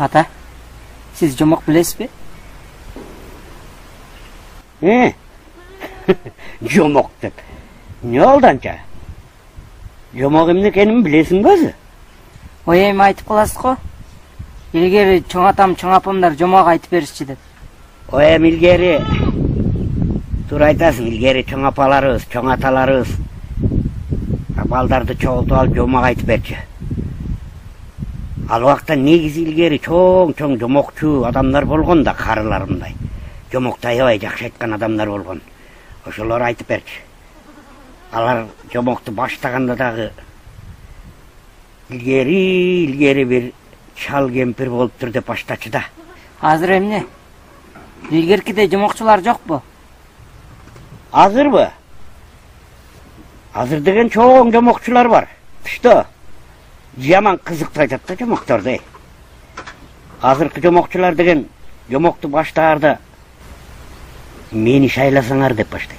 Ата, сиз жомок билесизби? Жомок деп. Не oldu anca? Жомок эмне экенин билесиңби өзү? Ой, эми айтып каласыз го. Илгери чоң атам, чоң апамдар жомок айтып беришчи деп. Ой, эми илгери туура айтасың, илгери чоң апаларыбыз, чоң аталарыбыз балдарды чогултуп алып жомок айтып берчү. Ал убакта негизи илгери чоң жомокчу адамдар болгон да, карыларымдай. Жомокты аябай жакшы айткан адамдар болгон. Ошолор айтып берчү. Алар жомокту баштаганда дагы илгери бир чал кемпир болуптур деп баштачу да. Азыр эмне? Илгеркиде жомокчулар жокпу? Азырбы? Азыр деген чоң жомокчулар бар. Тышта жаман кызыктуу айтат да жомокторду. Азыркы жомокчулар деген жомокту баштаарда мени шайласаңар деп баштайт.